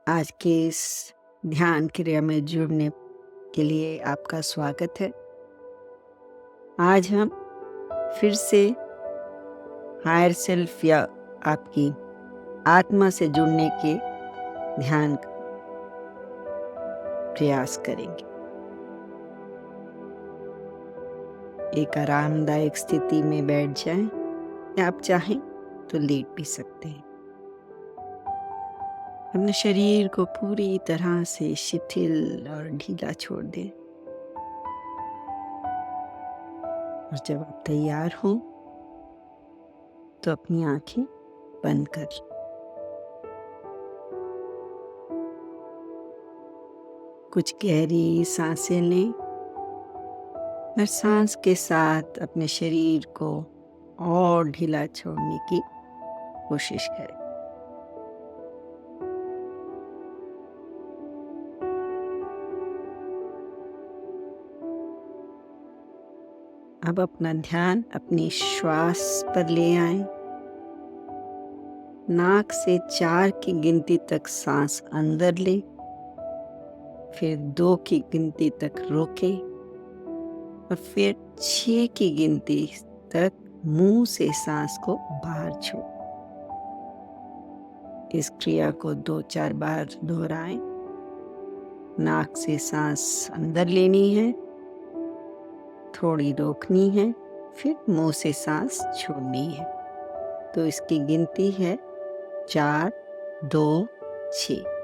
आज के इस ध्यान क्रिया में जुड़ने के लिए आपका स्वागत है। आज हम फिर से हायर सेल्फ या आपकी आत्मा से जुड़ने के ध्यान का प्रयास करेंगे। एक आरामदायक स्थिति में बैठ जाएं या आप चाहें तो लेट भी सकते हैं। अपने शरीर को पूरी तरह से शिथिल और ढीला छोड़ दें और जब आप तैयार हों तो अपनी आंखें बंद कर लें। कुछ गहरी सांसें लें और सांस के साथ अपने शरीर को और ढीला छोड़ने की कोशिश करें। अब अपना ध्यान अपनी श्वास पर ले आएं। नाक से 4 की गिनती तक सांस अंदर लें, फिर 2 की गिनती तक रोकें और फिर 6 की गिनती तक मुंह से सांस को बाहर छोड़ें। इस क्रिया को 2-4 बार दोहराएं। नाक से सांस अंदर लेनी है, थोड़ी रोकनी है, फिर मुंह से सांस छोड़नी है। तो इसकी गिनती है 4, 2, 6।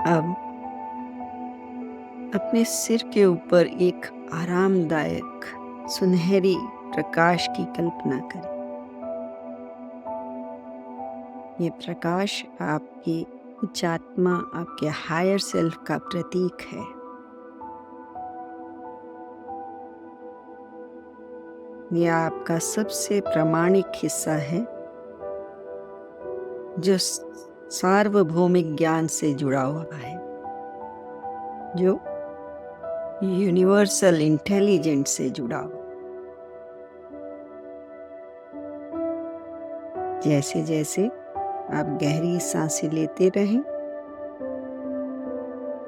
अब अपने सिर के ऊपर एक आरामदायक सुनहरी प्रकाश की कल्पना करें। ये प्रकाश आपकी उच्च आत्मा, आपके हायर सेल्फ का प्रतीक है। यह आपका सबसे प्रामाणिक हिस्सा है जो सार्वभौमिक ज्ञान से जुड़ा हुआ है, जो यूनिवर्सल इंटेलिजेंस से जुड़ा हुआ। जैसे जैसे आप गहरी सांसें लेते रहें,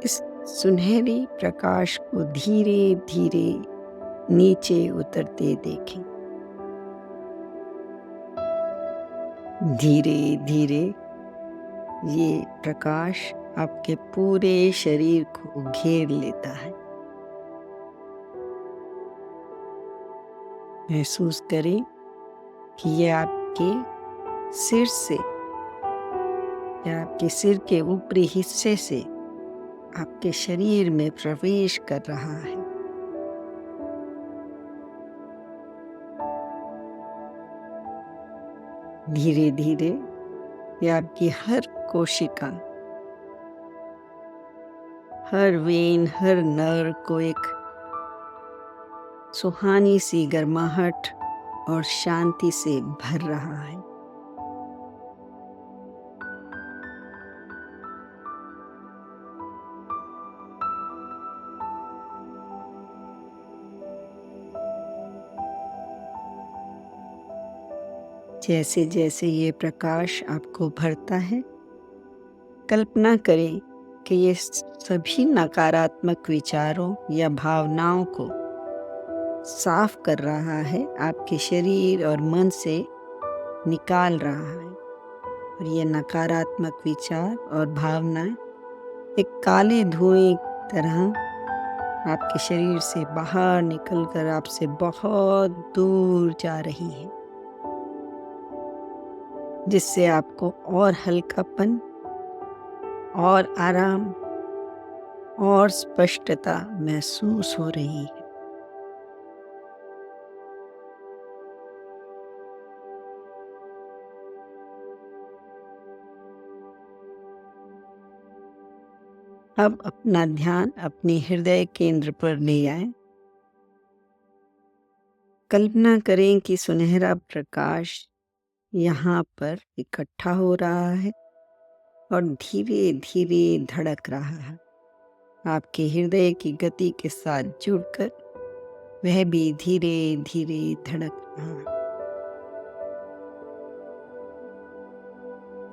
इस सुनहरी प्रकाश को धीरे धीरे नीचे उतरते देखें। धीरे धीरे ये प्रकाश आपके पूरे शरीर को घेर लेता है। महसूस करें कि ये आपके सिर से या आपके सिर के ऊपरी हिस्से से आपके शरीर में प्रवेश कर रहा है। धीरे धीरे ये आपकी हर कोशिका, हर वेन, हर नर्व को एक सुहानी सी गर्माहट और शांति से भर रहा है। जैसे जैसे ये प्रकाश आपको भरता है, कल्पना करें कि ये सभी नकारात्मक विचारों या भावनाओं को साफ कर रहा है, आपके शरीर और मन से निकाल रहा है। और ये नकारात्मक विचार और भावनाएं एक काले धुएं की तरह आपके शरीर से बाहर निकलकर आपसे बहुत दूर जा रही हैं, जिससे आपको और हल्कापन और आराम और स्पष्टता महसूस हो रही है। अब अपना ध्यान अपने हृदय केंद्र पर ले आए। कल्पना करें कि सुनहरा प्रकाश यहाँ पर इकट्ठा हो रहा है और धीरे धीरे धड़क रहा है। आपके हृदय की गति के साथ जुड़कर वह भी धीरे धीरे धड़क रहा है।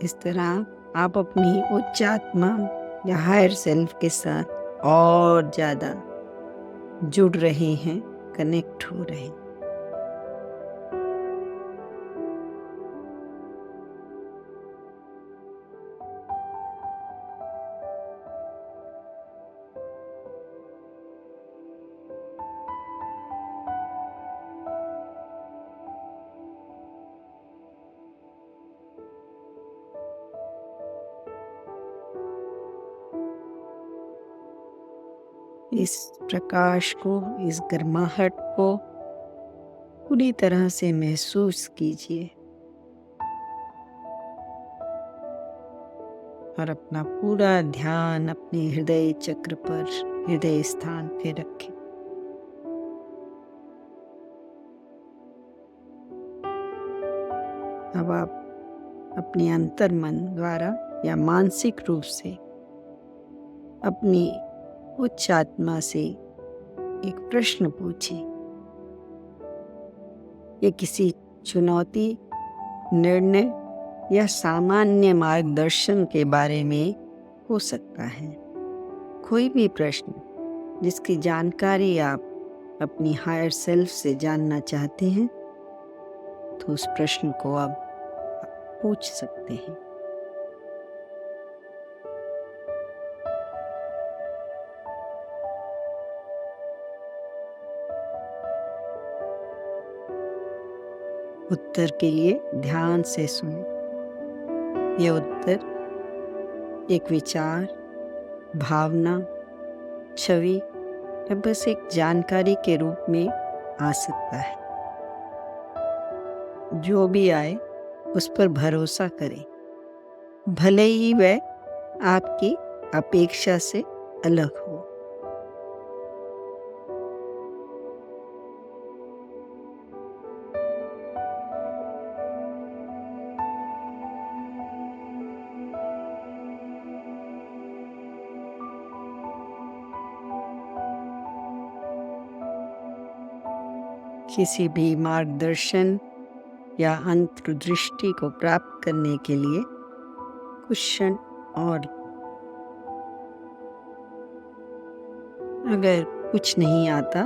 इस तरह आप अपनी उच्च आत्मा या हायर सेल्फ के साथ और ज़्यादा जुड़ रहे हैं, कनेक्ट हो रहे हैं। इस प्रकाश को, इस गर्माहट को पूरी तरह से महसूस कीजिए और अपना पूरा ध्यान अपने हृदय चक्र पर, हृदय स्थान पे रखें। अब आप अपने अंतर्मन द्वारा या मानसिक रूप से अपनी उच्च आत्मा से एक प्रश्न पूछिए। ये किसी चुनौती, निर्णय या सामान्य मार्गदर्शन के बारे में हो सकता है। कोई भी प्रश्न जिसकी जानकारी आप अपनी हायर सेल्फ से जानना चाहते हैं, तो उस प्रश्न को आप पूछ सकते हैं। उत्तर के लिए ध्यान से सुनें। यह उत्तर एक विचार, भावना, छवि या बस एक जानकारी के रूप में आ सकता है। जो भी आए उस पर भरोसा करें, भले ही वह आपकी अपेक्षा से अलग हो। किसी भी मार्गदर्शन या अंतर्दृष्टि को प्राप्त करने के लिए कुछ क्षण और, अगर कुछ नहीं आता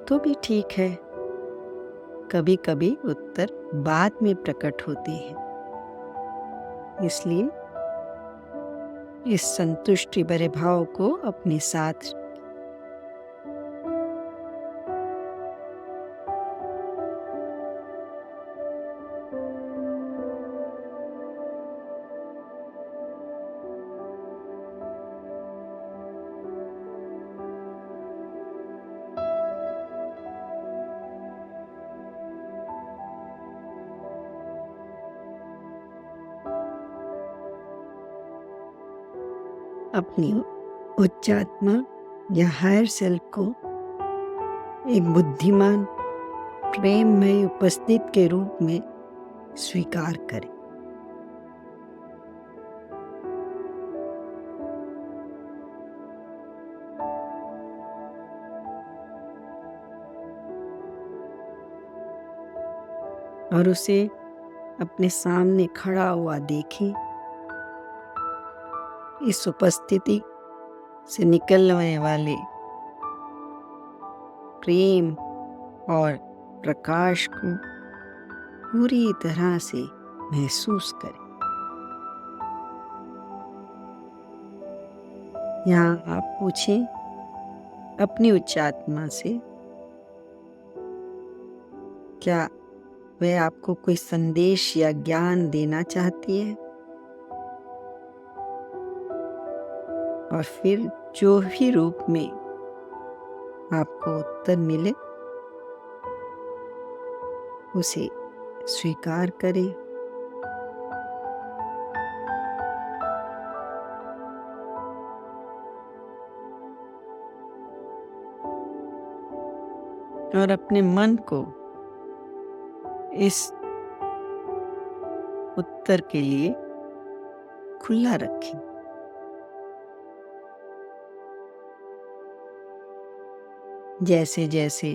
तो भी ठीक है। कभी कभी उत्तर बाद में प्रकट होते हैं, इसलिए इस संतुष्टि भरे भाव को अपने साथ अपनी उच्च आत्मा या हायर सेल्फ को एक बुद्धिमान, प्रेममय उपस्थित के रूप में स्वीकार करें। और उसे अपने सामने खड़ा हुआ देखें। इस उपस्थिति से निकलने वाले प्रेम और प्रकाश को पूरी तरह से महसूस करें। यहाँ आप पूछें अपनी उच्च आत्मा से, क्या वह आपको कोई संदेश या ज्ञान देना चाहती है? और फिर जो भी रूप में आपको उत्तर मिले उसे स्वीकार करें। और अपने मन को इस उत्तर के लिए खुला रखें। जैसे जैसे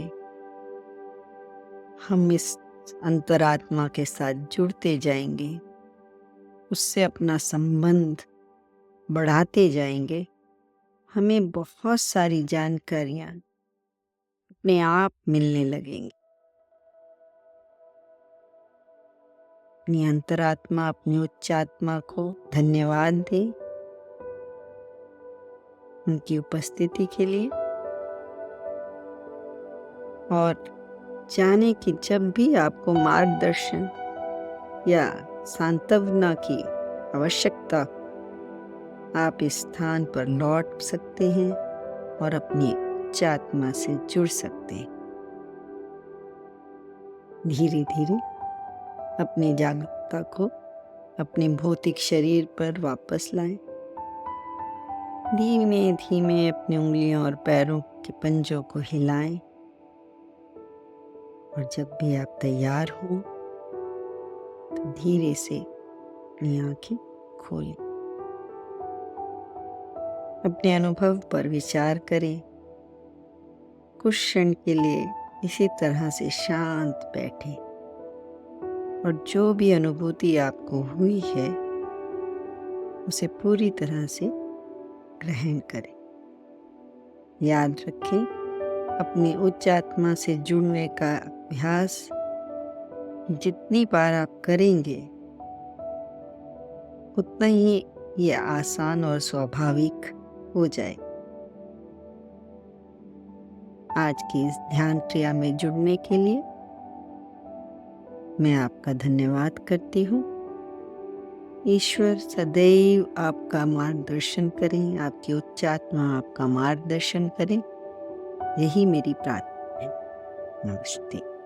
हम इस अंतरात्मा के साथ जुड़ते जाएंगे, उससे अपना संबंध बढ़ाते जाएंगे, हमें बहुत सारी जानकारियां अपने आप मिलने लगेंगी। अपनी अंतरात्मा, अपनी उच्च आत्मा को धन्यवाद दें उनकी उपस्थिति के लिए, और जाने कि जब भी आपको मार्गदर्शन या सांत्वना की आवश्यकता, आप इस स्थान पर लौट सकते हैं और अपनी उच्च आत्मा से जुड़ सकते हैं। धीरे धीरे अपनी जागरूकता को अपने भौतिक शरीर पर वापस लाएं। धीमे धीमे अपनी उंगलियों और पैरों के पंजों को हिलाएं, और जब भी आप तैयार हो तो धीरे से अपनी आंखें खोलें। अपने अनुभव पर विचार करें। कुछ क्षण के लिए इसी तरह से शांत बैठें, और जो भी अनुभूति आपको हुई है उसे पूरी तरह से ग्रहण करें। याद रखें, अपनी उच्च आत्मा से जुड़ने का अभ्यास जितनी बार आप करेंगे उतना ही ये आसान और स्वाभाविक हो जाए। आज की इस ध्यान क्रिया में जुड़ने के लिए मैं आपका धन्यवाद करती हूँ। ईश्वर सदैव आपका मार्गदर्शन करें, आपकी उच्च आत्मा आपका मार्गदर्शन करें, यही मेरी प्रार्थना है। नमस्ते।